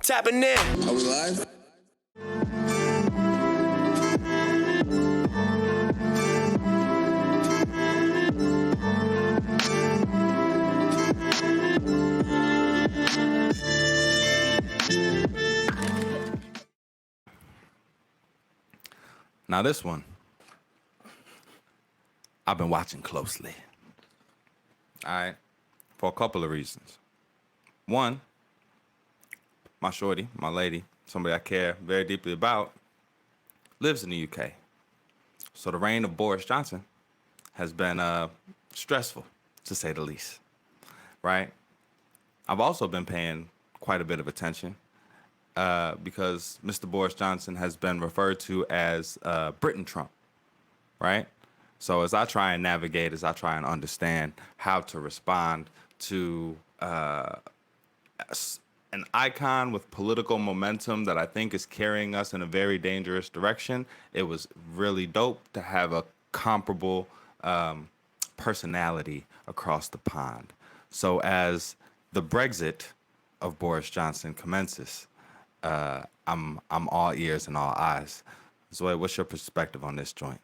Tapping in. Are we live? Now this one, I've been watching closely. All right, for a couple of reasons. One, my shorty, my lady, somebody I care very deeply about, lives in the UK. So the reign of Boris Johnson has been stressful, to say the least, right? I've also been paying quite a bit of attention because Mr. Boris Johnson has been referred to as Britain Trump, right? So as I try and navigate, as I try and understand how to respond to an icon with political momentum that I think is carrying us in a very dangerous direction, it was really dope to have a comparable personality across the pond. So as the Brexit of Boris Johnson commences, I'm all ears and all eyes. Zoe, what's your perspective on this joint?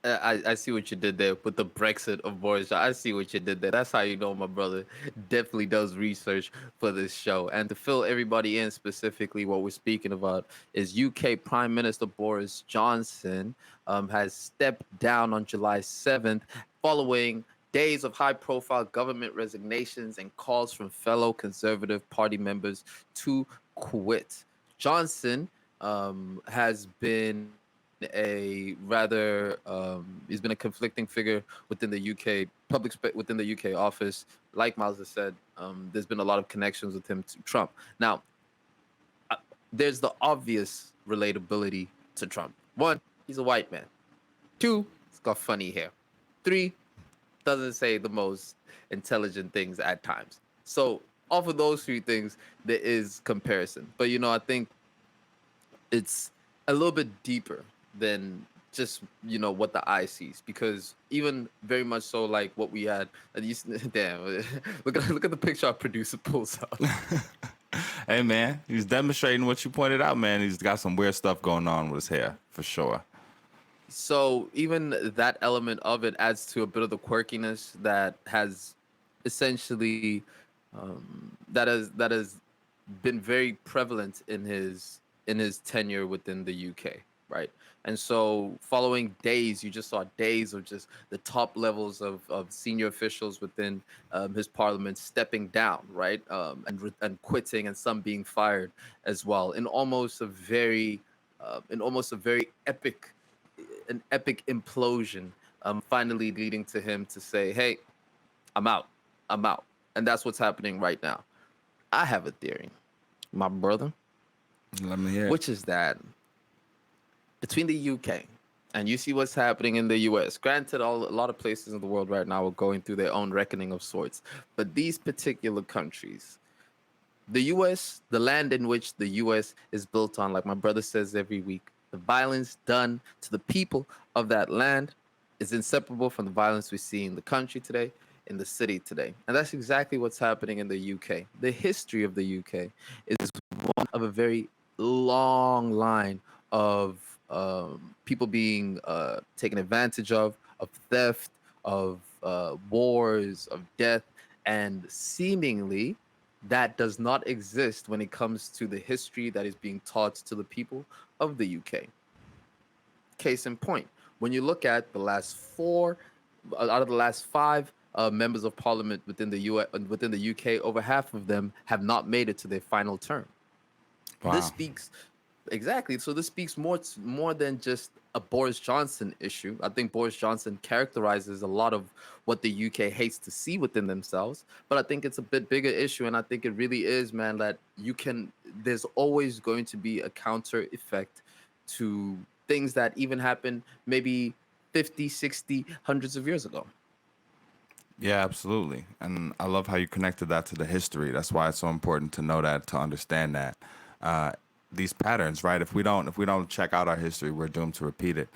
I see what you did there with the Brexit of Boris. I see what you did there. That's how you know my brother definitely does research for this show. And to fill everybody in specifically, what we're speaking about is UK Prime Minister Boris Johnson has stepped down on July 7th following days of high-profile government resignations and calls from fellow Conservative Party members to quit. Johnson has been he's been a conflicting figure within the UK within the UK office. Like Miles has said, there's been a lot of connections with him to Trump. Now, there's the obvious relatability to Trump. One, he's a white man. Two, he's got funny hair. Three, doesn't say the most intelligent things at times. So off of those three things, there is comparison. But I think it's a little bit deeper than just what the eye sees, because even very much so like what we had. Damn, look at the picture our producer pulls up. Hey man, he's demonstrating what you pointed out, man. He's got some weird stuff going on with his hair for sure. So even that element of it adds to a bit of the quirkiness that has essentially that has been very prevalent in his tenure within the UK, right? And so following days, you just saw days of just the top levels of senior officials within his parliament stepping down, right? And quitting, and some being fired as well, in almost a very epic implosion, finally leading to him to say, hey, I'm out. And that's what's happening right now. I have a theory, my brother. Let me hear it. Which is that between the UK and you see what's happening in the US, granted, a lot of places in the world right now are going through their own reckoning of sorts, but these particular countries, the US, the land in which the US is built on, like my brother says every week, the violence done to the people of that land is inseparable from the violence we see in the country today, in the city today. And that's exactly what's happening in the UK. The history of the UK is one of a very long line of people being taken advantage of theft, of wars, of death, and seemingly that does not exist when it comes to the history that is being taught to the people of the UK. Case in point, when you look at the last four out of the last five members of parliament within the UK, over half of them have not made it to their final term. Wow. This speaks exactly. So this speaks more than just a Boris Johnson issue. I think Boris Johnson characterizes a lot of what the UK hates to see within themselves, but I think it's a bit bigger issue, and I think it really is, man, that there's always going to be a counter effect to things that even happened maybe 50, 60, hundreds of years ago. Yeah, absolutely. And I love how you connected that to the history. That's why it's so important to know that, to understand that. These patterns, right? If we don't check out our history, we're doomed to repeat it.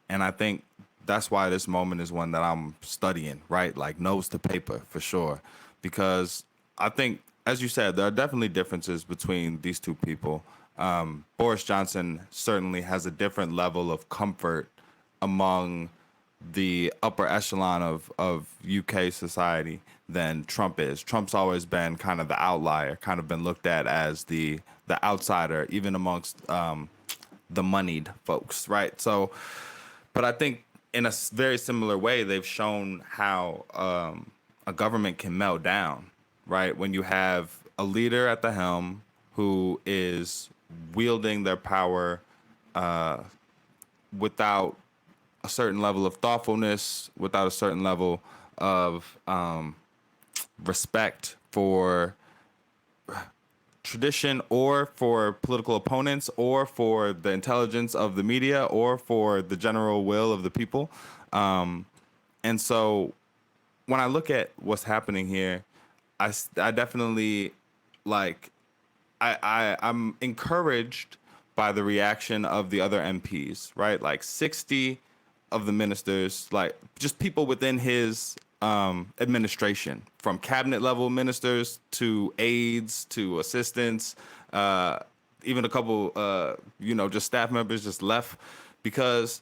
And I think that's why this moment is one that I'm studying, right? Like nose to paper for sure. Because I think as you said, there are definitely differences between these two people. Boris Johnson certainly has a different level of comfort among the upper echelon of UK society than Trump is. Trump's always been kind of the outlier, kind of been looked at as the outsider, even amongst the moneyed folks, right? So, but I think in a very similar way, they've shown how a government can melt down, right? When you have a leader at the helm who is wielding their power without a certain level of thoughtfulness, without a certain level of respect for tradition or for political opponents or for the intelligence of the media or for the general will of the people. And so when I look at what's happening here, I definitely like I'm encouraged by the reaction of the other MPs, right? Like 60 of the ministers, like just people within his administration, from cabinet level ministers to aides to assistants, even a couple, just staff members just left because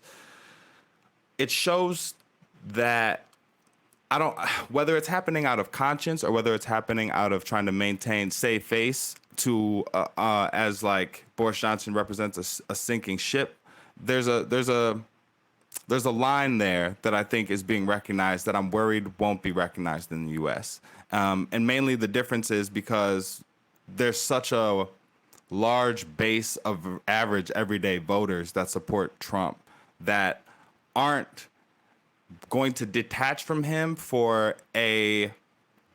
it shows that whether it's happening out of conscience or whether it's happening out of trying to maintain save face to as like Boris Johnson represents a sinking ship. There's a line there that I think is being recognized that I'm worried won't be recognized in the U.S. And mainly the difference is because there's such a large base of average everyday voters that support Trump that aren't going to detach from him for a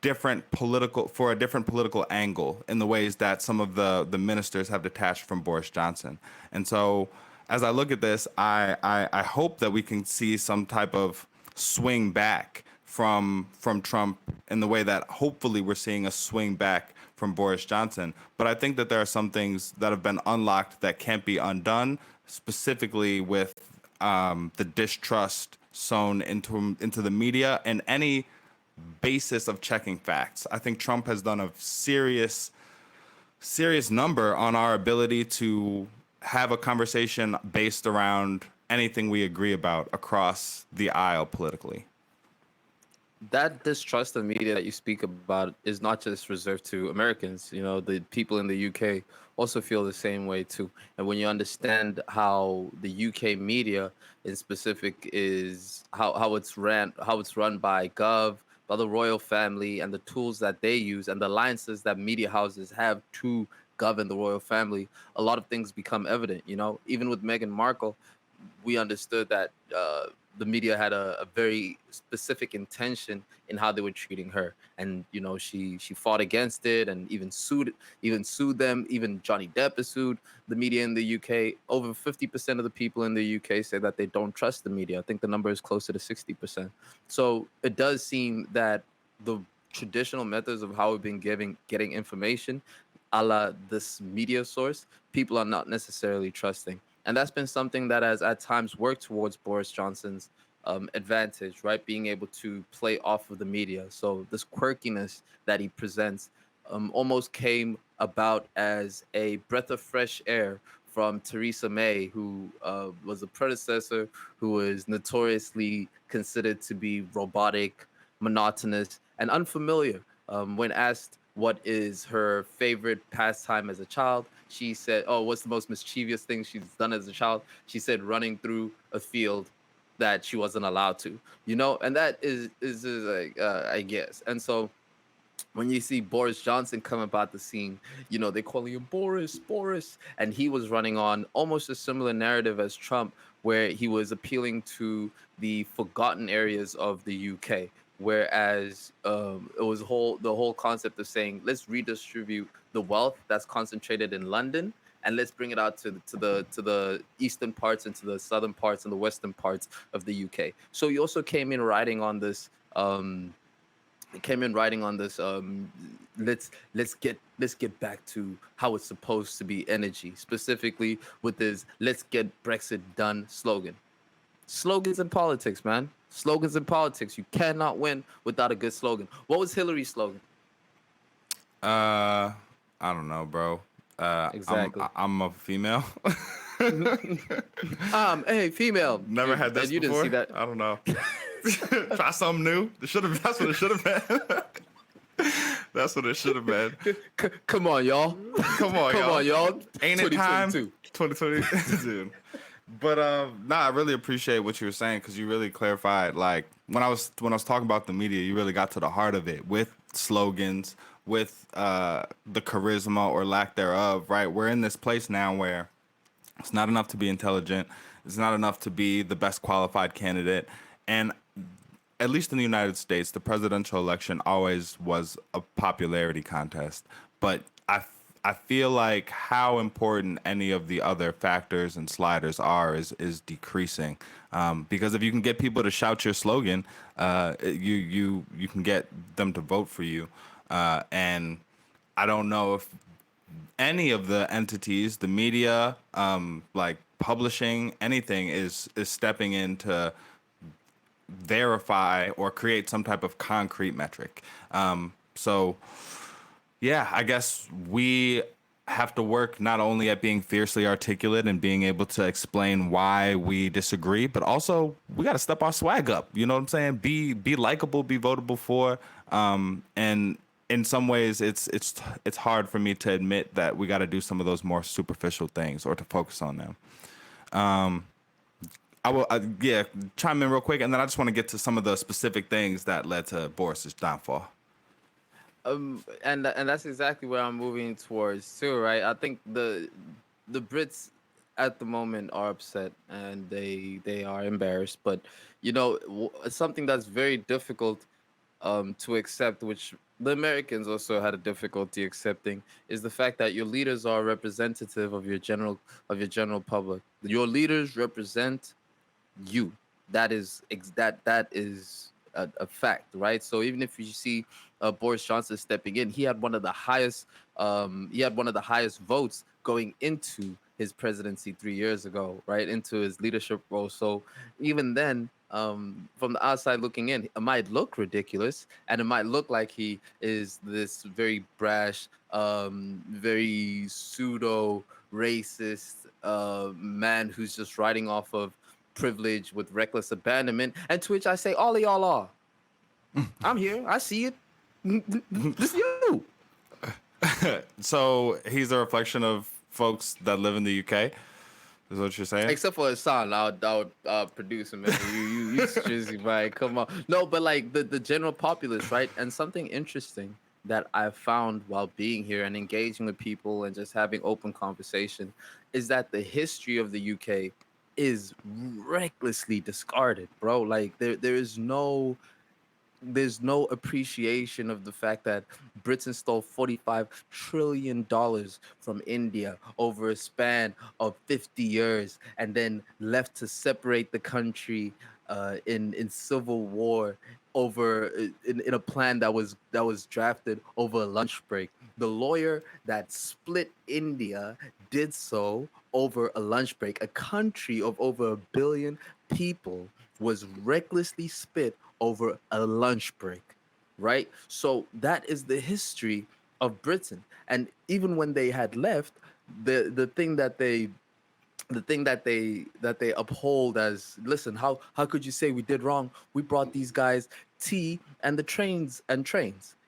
different political angle in the ways that some of the ministers have detached from Boris Johnson. And so as I look at this, I hope that we can see some type of swing back from Trump in the way that hopefully we're seeing a swing back from Boris Johnson. But I think that there are some things that have been unlocked that can't be undone, specifically with the distrust sown into the media and any basis of checking facts. I think Trump has done a serious number on our ability to have a conversation based around anything we agree about across the aisle politically. That distrust of media that you speak about is not just reserved to Americans. You know, the people in the UK also feel the same way too. And when you understand how the UK media in specific is how it's run by Gov, by the royal family, and the tools that they use and the alliances that media houses have to govern the royal family, a lot of things become evident. You know, even with Meghan Markle, we understood that the media had a very specific intention in how they were treating her, and you know she fought against it and even sued them. Even Johnny Depp has sued the media in the UK. Over 50% of the people in the UK say that they don't trust the media. I think the number is closer to 60%. So it does seem that the traditional methods of how we've been getting information, a la this media source, people are not necessarily trusting. And that's been something that has at times worked towards Boris Johnson's advantage, right? Being able to play off of the media. So this quirkiness that he presents almost came about as a breath of fresh air from Theresa May, who was a predecessor who was notoriously considered to be robotic, monotonous, and unfamiliar. When asked what is her favorite pastime as a child, she said, "Oh, what's the most mischievous thing she's done as a child?" She said, "Running through a field that she wasn't allowed to." You know, and that is like I guess. And so when you see Boris Johnson come about the scene, you know, they calling him Boris, and he was running on almost a similar narrative as Trump, where he was appealing to the forgotten areas of the UK. Whereas it was the whole concept of saying, let's redistribute the wealth that's concentrated in London, and let's bring it out to the eastern parts and to the southern parts and the western parts of the UK. So he also came in writing on this. Let's get back to how it's supposed to be energy, specifically with this "let's get Brexit done" slogan. Slogans in politics, man. Slogans in politics. You cannot win without a good slogan. What was Hillary's slogan? Uh, I don't know, bro. Exactly. I'm a female. Hey, female. Never had And this you didn't see before. that. I don't know. Try something new. That's what it should have been. That's what it should have been. Come on, y'all. Come on, Come y'all. on, y'all. Ain't it time? 2022. 2020, dude. But nah, I really appreciate what you were saying because you really clarified. Like when I was talking about the media, you really got to the heart of it with slogans, with the charisma or lack thereof. Right, we're in this place now where it's not enough to be intelligent. It's not enough to be the best qualified candidate. And at least in the United States, the presidential election always was a popularity contest. But I feel like how important any of the other factors and sliders are is decreasing. Because if you can get people to shout your slogan, you can get them to vote for you. And I don't know if any of the entities, the media, like publishing, anything is stepping in to verify or create some type of concrete metric. So yeah, I guess we have to work not only at being fiercely articulate and being able to explain why we disagree, but also we got to step our swag up. You know what I'm saying? Be likable, be votable for. And in some ways, it's hard for me to admit that we got to do some of those more superficial things or to focus on them. I will, yeah, chime in real quick, and then I just want to get to some of the specific things that led to Boris's downfall. And that's exactly where I'm moving towards too, right? I think the Brits at the moment are upset and they are embarrassed, but something that's very difficult to accept, which the Americans also had a difficulty accepting, is the fact that your leaders are representative of your general public. Your leaders represent you. That is a fact, right? So even if you see Boris Johnson stepping in, he had one of the highest votes going into his presidency 3 years ago, right, into his leadership role. So even then, from the outside looking in, it might look ridiculous, and it might look like he is this very brash, very pseudo racist man who's just riding off of privilege with reckless abandonment. And to which I say, all of y'all are. I'm here. I see it. This you. So he's a reflection of folks that live in the UK. Is what you're saying? Except for his son, I would produce him. Man. You Jersey, right? Come on. No, but like the general populace, right? And something interesting that I found while being here and engaging with people and just having open conversation is that the history of the UK is recklessly discarded, bro. Like there's no appreciation of the fact that Britain stole $45 trillion from India over a span of 50 years and then left to separate the country in civil war over in a plan that was drafted over a lunch break. The lawyer that split India did so over a lunch break. A country of over 1 billion people was recklessly split over a lunch break, right? So that is the history of Britain. And even when they had left, the thing that they uphold as, listen, how could you say we did wrong? We brought these guys tea and the trains.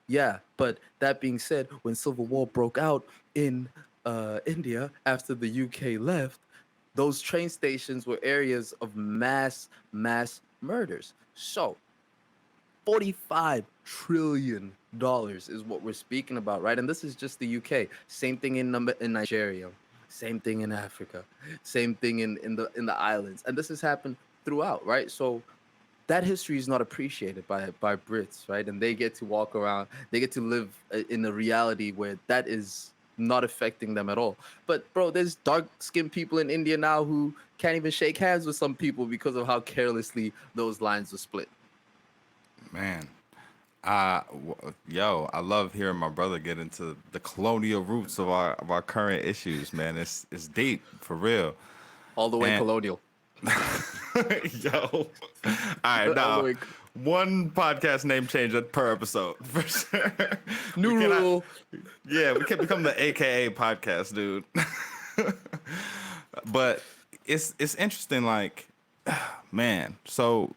Yeah, but that being said, when civil war broke out in India after the UK left, those train stations were areas of mass murders. So $45 trillion is what we're speaking about, right? And this is just the UK. Same thing in Nigeria, same thing in Africa, same thing in the islands, and this has happened throughout, right? So that history is not appreciated by Brits, right? And they get to walk around, they get to live in a reality where that is not affecting them at all. But bro, there's dark-skinned people in India now who can't even shake hands with some people because of how carelessly those lines were split. Man, yo, I love hearing my brother get into the colonial roots of our current issues. Man, it's deep for real. All the way And colonial. yo, all right, All the now way. one podcast name change per episode for sure. New rule. Yeah, we can become the AKA podcast, dude. But it's interesting, like, man. So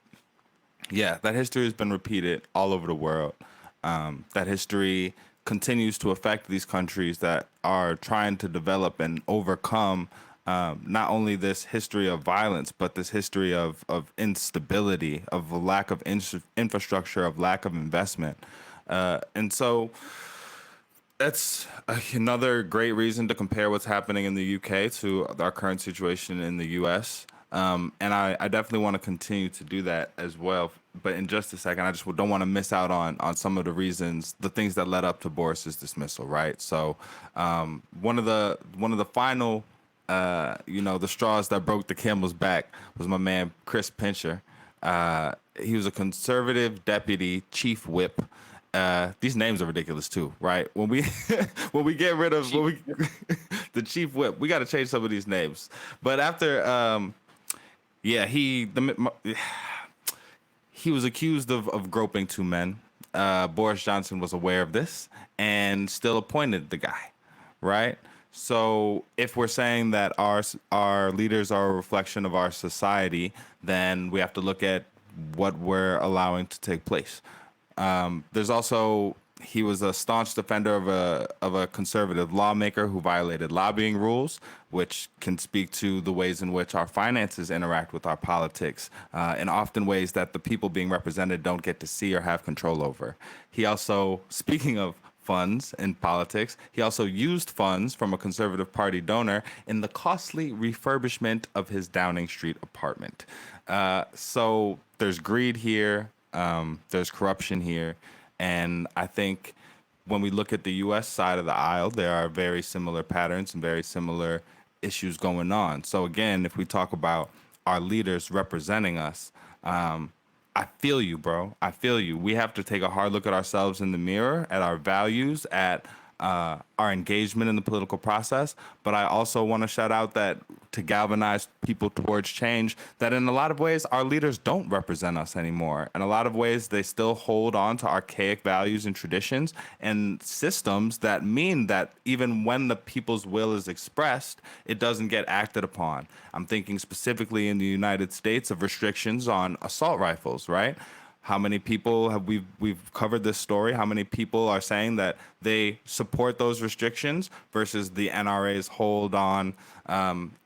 yeah, that history has been repeated all over the world. That history continues to affect these countries that are trying to develop and overcome not only this history of violence, but this history of instability, of a lack of infrastructure, of lack of investment. And so that's another great reason to compare what's happening in the UK to our current situation in the US. And I definitely want to continue to do that as well. But in just a second, I just don't want to miss out on some of the reasons, the things that led up to Borris's dismissal, right? So one of the final, the straws that broke the camel's back was my man Chris Pincher. He was a conservative deputy chief whip. These names are ridiculous too, right? When we when we get rid of the chief whip, we got to change some of these names. But after he was accused of groping two men. Boris Johnson was aware of this and still appointed the guy, right? So if we're saying that our leaders are a reflection of our society, then we have to look at what we're allowing to take place. There's also, he was a staunch defender of a conservative lawmaker who violated lobbying rules, which can speak to the ways in which our finances interact with our politics, and often ways that the people being represented don't get to see or have control over. He also, speaking of funds in politics, he also used funds from a Conservative Party donor in the costly refurbishment of his Downing Street apartment. So there's greed here. There's corruption here. And I think when we look at the U.S. side of the aisle, there are very similar patterns and very similar issues going on. So again, if we talk about our leaders representing us, I feel you, bro. I feel you. We have to take a hard look at ourselves in the mirror, at our values, at our engagement in the political process. But I also want to shout out that to galvanize people towards change, that in a lot of ways, our leaders don't represent us anymore. In a lot of ways, they still hold on to archaic values and traditions and systems that mean that even when the people's will is expressed, it doesn't get acted upon. I'm thinking specifically in the United States of restrictions on assault rifles, right? How many people have we've covered this story? How many people are saying that they support those restrictions versus the NRA's hold on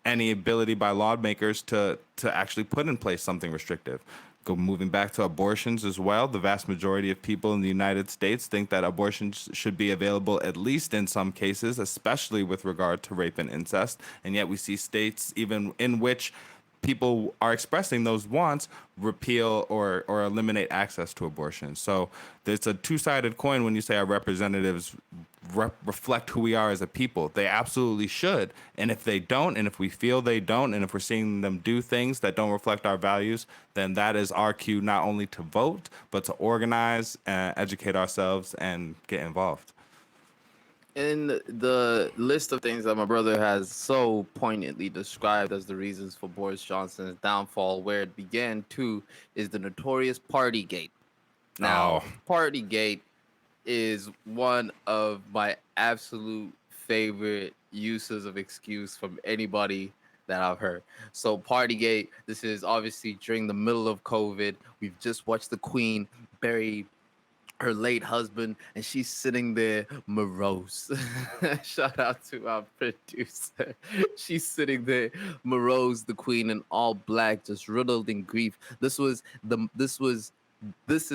any ability by lawmakers to actually put in place something restrictive? Moving back to abortions as well, the vast majority of people in the United States think that abortions should be available at least in some cases, especially with regard to rape and incest. And yet we see states even in which people are expressing those wants, repeal or eliminate access to abortion. So there's a two-sided coin when you say our representatives reflect who we are as a people. They absolutely should. And if they don't, and if we feel they don't, and if we're seeing them do things that don't reflect our values, then that is our cue not only to vote, but to organize, educate ourselves, and get involved. In the list of things that my brother has so poignantly described as the reasons for Boris Johnson's downfall, where it began too, is the notorious Partygate. Now, Partygate is one of my absolute favorite uses of excuse from anybody that I've heard. So Partygate, this is obviously during the middle of COVID. We've just watched the Queen bury her late husband, and she's sitting there morose. Shout out to our producer. She's sitting there morose, the Queen in all black, just riddled in grief. This is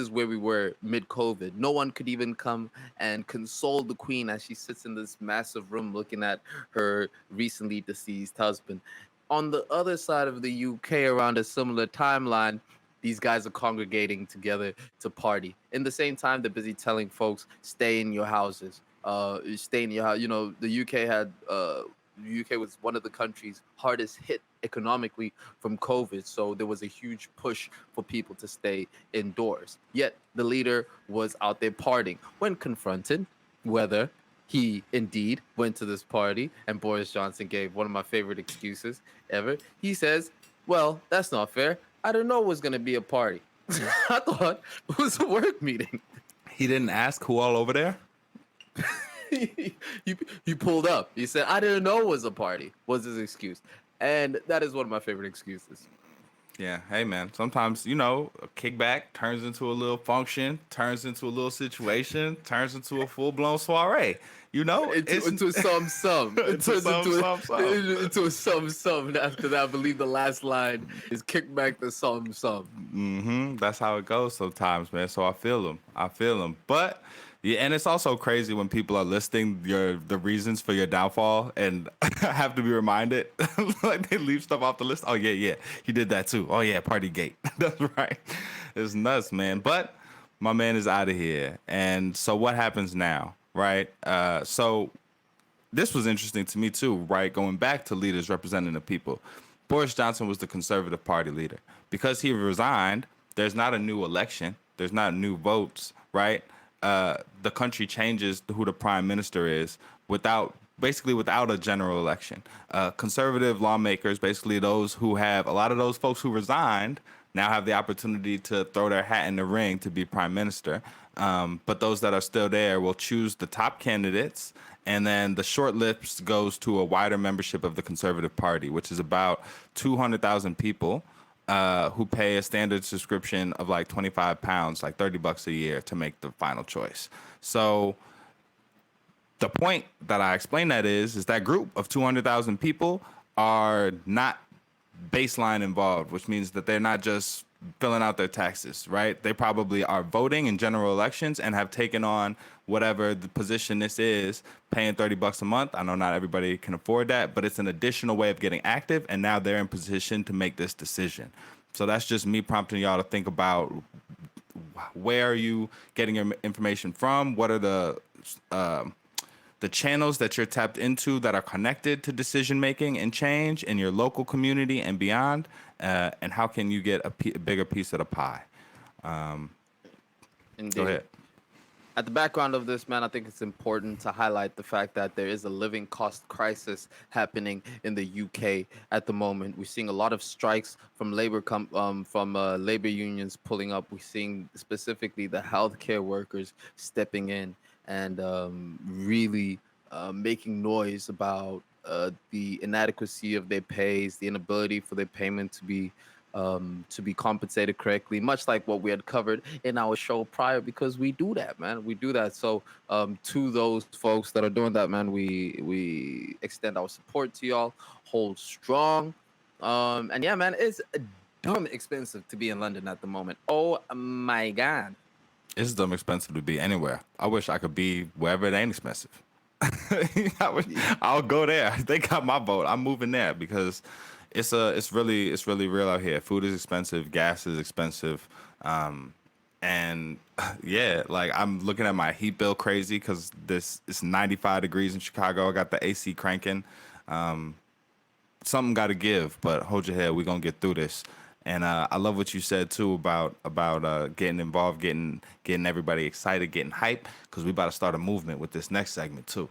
where we were mid-COVID. No one could even come and console the Queen as she sits in this massive room looking at her recently deceased husband. On the other side of the UK, around a similar timeline, these guys are congregating together to party. In the same time, they're busy telling folks, stay in your houses. Stay in your house. You know, the UK was one of the countries hardest hit economically from COVID. So there was a huge push for people to stay indoors. Yet the leader was out there partying. When confronted whether he indeed went to this party, and Boris Johnson gave one of my favorite excuses ever, he says, well, that's not fair. I didn't know it was going to be a party. I thought it was a work meeting. He didn't ask who all over there. He pulled up. He said, "I didn't know it was a party." Was his excuse, and that is one of my favorite excuses. Yeah, hey man. Sometimes a kickback turns into a little function, turns into a little situation, turns into a full blown soiree. Into some. It Into turns some. into a some. After that, I believe the last line is "kick back the some." That's how it goes sometimes, man. So I feel them. But yeah, and it's also crazy when people are listing the reasons for your downfall and have to be reminded. Like they leave stuff off the list. Oh yeah, he did that too. Oh yeah, Partygate. That's right. It's nuts, man. But my man is out of here, and so what happens now, right? So this was interesting to me too, right? Going back to leaders representing the people. Boris Johnson was the Conservative Party leader. Because he resigned, there's not a new election. There's not new votes, right? The country changes who the prime minister is without a general election. Conservative lawmakers, basically those who have a lot of those folks who resigned, now have the opportunity to throw their hat in the ring to be prime minister. But those that are still there will choose the top candidates, and then the short list goes to a wider membership of the Conservative Party, which is about 200,000 people who pay a standard subscription of like £25, like $30 a year to make the final choice. So the point that I explained that is that group of 200,000 people are not baseline involved, which means that they're not just filling out their taxes, right? They probably are voting in general elections and have taken on whatever the position this is, paying $30 a month. I know not everybody can afford that, but it's an additional way of getting active, and now they're in position to make this decision. So that's just me prompting y'all to think about, where are you getting your information from? What are the channels that you're tapped into that are connected to decision making and change in your local community and beyond, and how can you get a bigger piece of the pie? Indeed. Go ahead. At the background of this, man, I think it's important to highlight the fact that there is a living cost crisis happening in the UK at the moment. We're seeing a lot of strikes from labor unions pulling up. We're seeing specifically the healthcare workers stepping in and really making noise about the inadequacy of their pays, the inability for their payment to be compensated correctly, much like what we had covered in our show prior, because we do that, man. We do that. So to those folks that are doing that, man, we extend our support to y'all. Hold strong. And yeah, man, it's dumb expensive to be in London at the moment. Oh my God. It's dumb expensive to be anywhere. I wish I could be wherever it ain't expensive. I'll go there. They got my vote. I'm moving there because it's really real out here. Food is expensive, gas is expensive, and yeah, like I'm looking at my heat bill crazy because it's 95 degrees in Chicago. I got the AC cranking. Something got to give, but hold your head. We're gonna get through this. And I love what you said too about getting involved, getting everybody excited, getting hyped, because we about to start a movement with this next segment too.